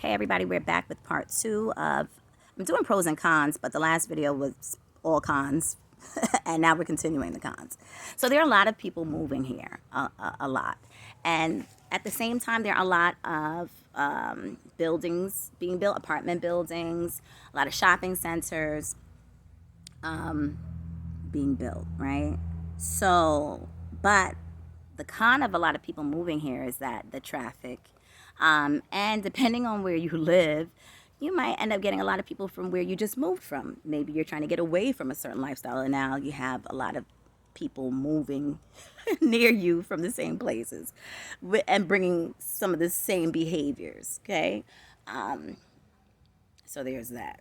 Hey everybody, we're back with part 2 of, I'm doing pros and cons, but the last video was all cons, and now we're continuing the cons. So there are a lot of people moving here, a lot. And at the same time, there are a lot of buildings being built, apartment buildings, a lot of shopping centers being built, right? So, but the con of a lot of people moving here is that the traffic, and depending on where you live, you might end up getting a lot of people from where you just moved from. Maybe you're trying to get away from a certain lifestyle, and now you have a lot of people moving near you from the same places and bringing some of the same behaviors, okay? So there's that.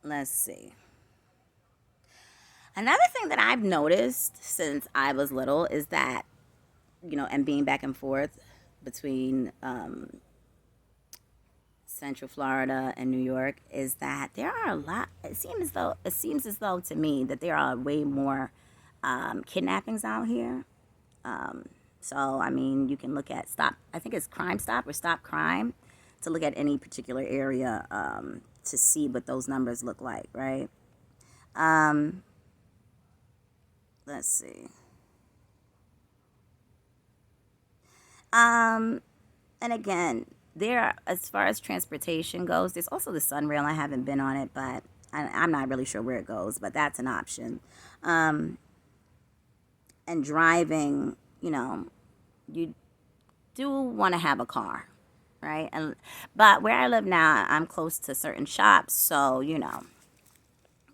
Let's see. Another thing that I've noticed since I was little is that, and being back and forth between Central Florida and New York, is that there are a lot. It seems as though to me that there are way more kidnappings out here. So I mean, you can look at I think it's Crime Stop or Stop Crime, to look at any particular area to see what those numbers look like, right? Let's see. And again, as far as transportation goes, there's also the Sunrail. I haven't been on it, but I'm not really sure where it goes, but that's an option. And driving, you do want to have a car, right? But where I live now, I'm close to certain shops, so,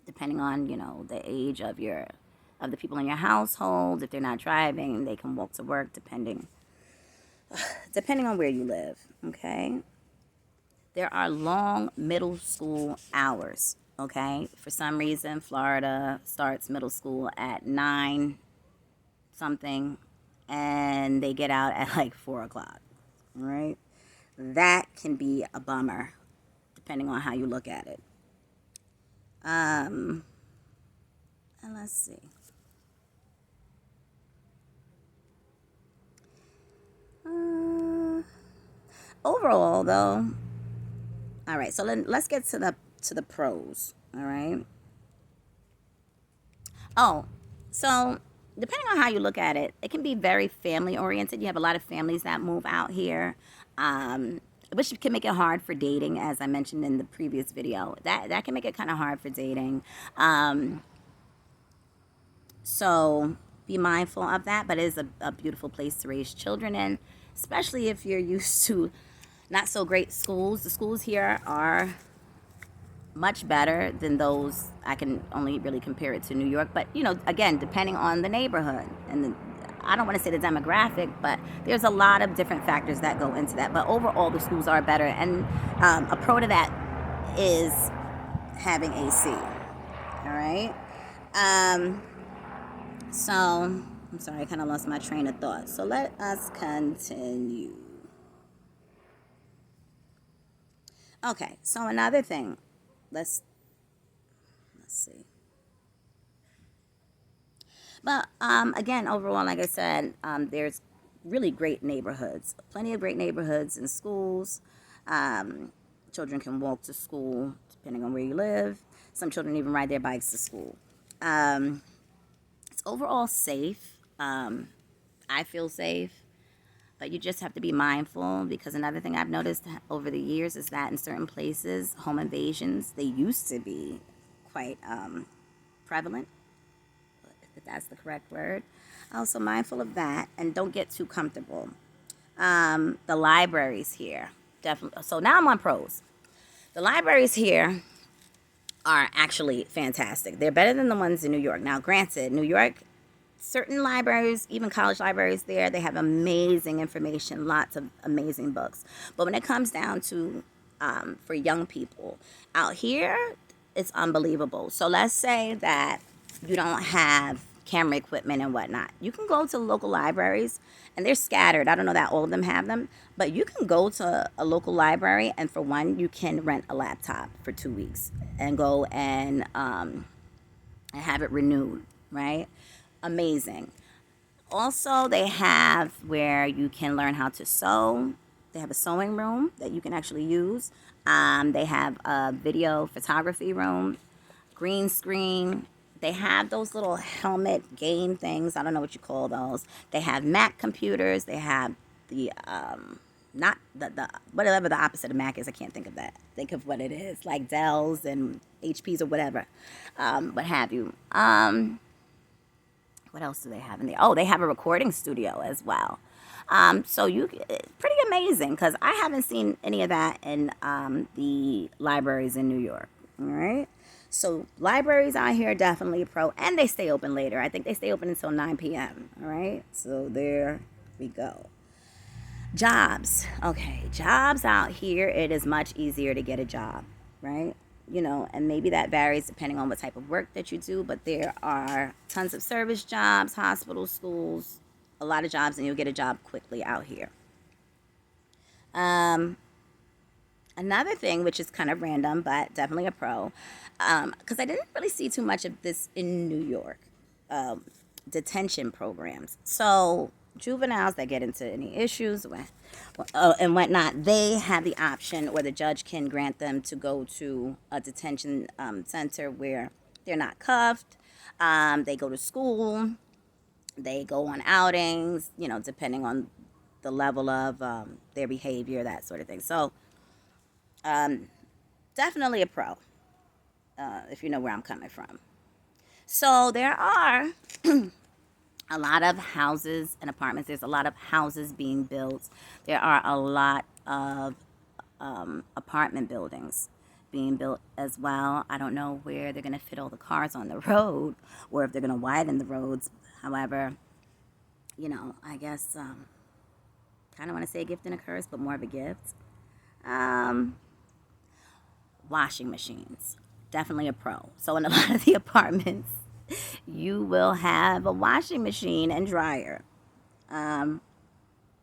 depending on, the age of the people in your household, if they're not driving, they can walk to work, depending on where you live, okay? There are long middle school hours, okay? For some reason, Florida starts middle school at 9 something, and they get out at like 4 o'clock, all right? That can be a bummer, depending on how you look at it. And let's see. Overall, though, all right. So let's get to the pros. All right. Oh, so depending on how you look at it, it can be very family oriented. You have a lot of families that move out here, which can make it hard for dating, as I mentioned in the previous video. That can make it kind of hard for dating. So be mindful of that. But it is a beautiful place to raise children in, especially if you're used to not so great schools. The schools here are much better than those. I can only really compare it to New York, but again, depending on the neighborhood and I don't want to say the demographic, but there's a lot of different factors that go into that. But overall, the schools are better, and a pro to that is having AC. All right. So I'm sorry, I kind of lost my train of thought. So let us continue. Okay, so another thing, let's see. But again, overall, like I said, there's really great neighborhoods, plenty of great neighborhoods and schools. Children can walk to school depending on where you live. Some children even ride their bikes to school. It's overall safe. I feel safe. But you just have to be mindful, because another thing I've noticed over the years is that in certain places, home invasions, they used to be quite prevalent, if that's the correct word. Also mindful of that, and don't get too comfortable. The libraries here, definitely. So now I'm on pros. The libraries here are actually fantastic. They're better than the ones in New York. Now, granted, New York, certain libraries, even college libraries there, they have amazing information, lots of amazing books. But when it comes down to for young people, out here, it's unbelievable. So let's say that you don't have camera equipment and whatnot. You can go to local libraries, and they're scattered. I don't know that all of them have them, but you can go to a local library, and for one, you can rent a laptop for 2 weeks and go and have it renewed, right? Amazing. Also, they have where you can learn how to sew. They have a sewing room that you can actually use. They have a video photography room, green screen. They have those little helmet game things. I don't know what you call those. They have Mac computers. They have the not the whatever the opposite of Mac is. I can't think of that. Think of what it is, like Dells and HPs or whatever, what have you. What else do they have in there? Oh, they have a recording studio as well. So it's pretty amazing because I haven't seen any of that in the libraries in New York. All right. So libraries out here are definitely a pro, and they stay open later. I think they stay open until 9 p.m. All right. So there we go. Jobs. Okay. Jobs out here, it is much easier to get a job, right? You know, and maybe that varies depending on what type of work that you do, but there are tons of service jobs, hospitals, schools, a lot of jobs, and you'll get a job quickly out here. Another thing, which is kind of random, but definitely a pro, because I didn't really see too much of this in New York, detention programs. So juveniles that get into any issues and whatnot, they have the option, or the judge can grant them to go to a detention center where they're not cuffed. They go to school. They go on outings, you know, depending on the level of their behavior, that sort of thing. So definitely a pro, if you know where I'm coming from. So there are a lot of houses and apartments. There's a lot of houses being built. There are a lot of apartment buildings being built as well. I don't know where they're going to fit all the cars on the road, or if they're going to widen the roads. However, you know, I guess kind of want to say a gift and a curse, but more of a gift. Washing machines, definitely a pro. So in a lot of the apartments, you will have a washing machine and dryer. But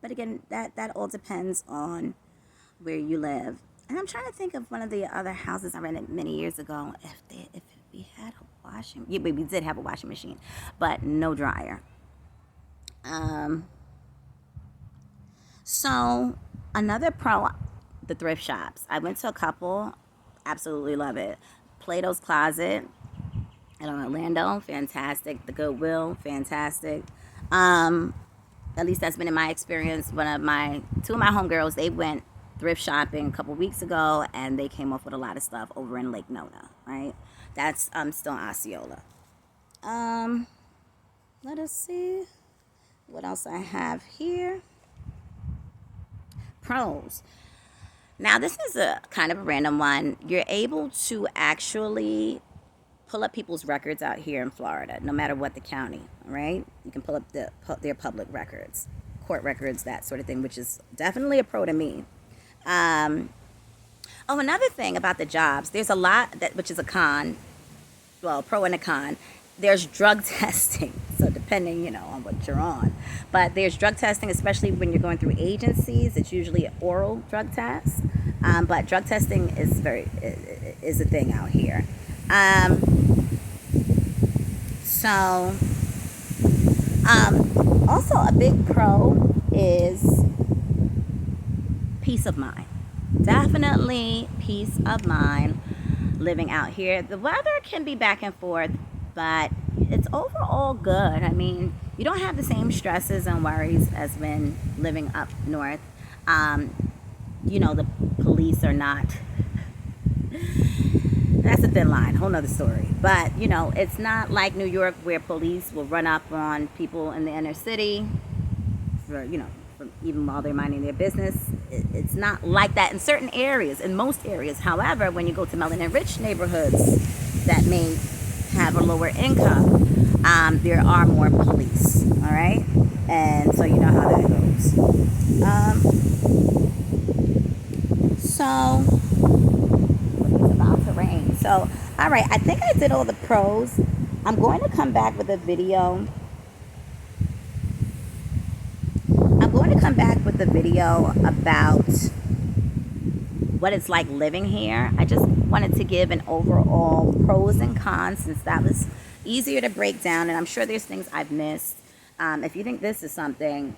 again, that all depends on where you live. And I'm trying to think of one of the other houses I rented many years ago. If we had a washing, yeah, we did have a washing machine, but no dryer. So another pro, the thrift shops. I went to a couple, absolutely love it. Plato's Closet in Orlando, fantastic. The Goodwill, fantastic. At least that's been in my experience. Two of my homegirls, they went thrift shopping a couple weeks ago, and they came off with a lot of stuff over in Lake Nona, right? That's still in Osceola. Let us see what else I have here. Pros. Now, this is a kind of a random one. You're able to actually pull up people's records out here in Florida, no matter what the county, right? You can pull up their public records, court records, that sort of thing, which is definitely a pro to me. Another thing about the jobs, there's a lot which is a con, well, pro and a con. There's drug testing, so depending, you know, on what you're on. But there's drug testing, especially when you're going through agencies. It's usually an oral drug test, but drug testing is a thing out here. Also a big pro is peace of mind. Definitely peace of mind living out here. The weather can be back and forth, but it's overall good. I mean, you don't have the same stresses and worries as when living up north. You know, the police are not, that's a thin line, whole nother story. But, you know, it's not like New York where police will run up on people in the inner city for, you know, even while they're minding their business. It's not like that in certain areas, in most areas. However, when you go to melanin-rich neighborhoods that may have a lower income, there are more police, all right? And so you know how that goes. It's about to rain. So, all right, I think I did all the pros. I'm going to come back with a video. About what it's like living here. I just wanted to give an overall pros and cons, since that was easier to break down, and I'm sure there's things I've missed. If you think this is something,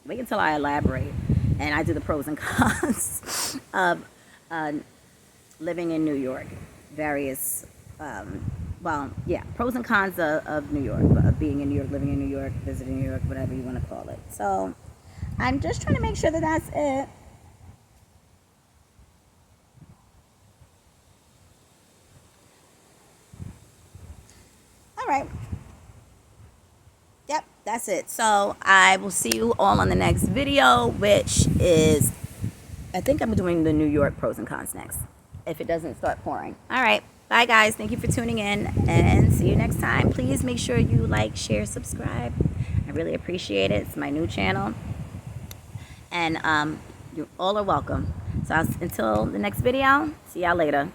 wait until I elaborate. and I do the pros and cons of living in New York. Various, pros and cons of New York, of being in New York, living in New York, visiting New York, whatever you want to call it. So I'm just trying to make sure that that's it. All right. Yep, that's it. So I will see you all on the next video, which is, I think I'm doing the New York pros and cons next, if it doesn't start pouring. All right. Bye, guys. Thank you for tuning in, and see you next time. Please make sure you like, share, subscribe. I really appreciate it. It's my new channel. And you all are welcome. So until the next video, see y'all later.